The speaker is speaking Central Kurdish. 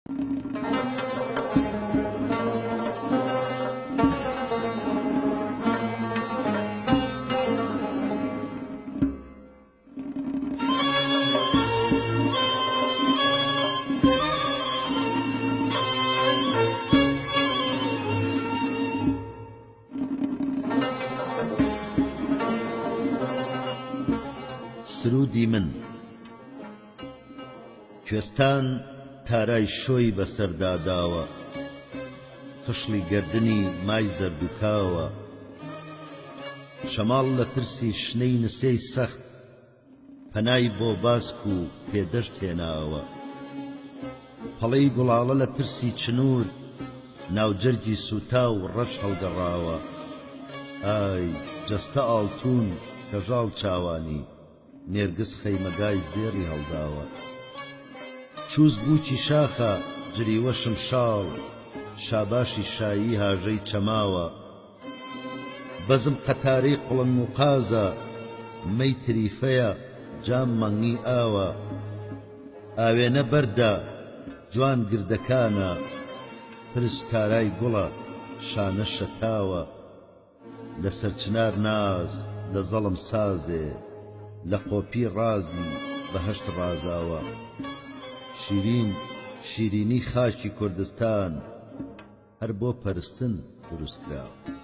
سرودی من کوێستان تارای شۆی بەسەردا داوە، خشلی گردنی مای زەردووکاوە، شەماڵ لە ترسی شنەی نسەی سەخت پەنای بۆ باسک و پێدەشت هێناوە، پەڵەی گوڵاڵە لە ترسی چنوور ناوجەرگی سوتا و ڕەش هەڵگەڕاوە. ئای جەستە ئاڵتوون کەژاڵ چاوانی نێرگس خەیمەگای زێڕی هەڵداوە، چووز بووکی شاخە جریوەشم شاڵ شاباشی شایی هاژەی چەماوە، بەزم قەتارەی قوڵن و قازە مەی تریفەیە جام مەنگی ئاوە، ئاوێنە بەردە جوان گردەکانە پرس تارای گوڵە شانە شەتاوە، لەسەر چنار ناز لە زەڵم سازێ لە قۆپی ڕازی بەهەشت ڕازاوە، شیرین شیرینی خاکی کوردستان هەر بۆ پەرستن دروست کراوە.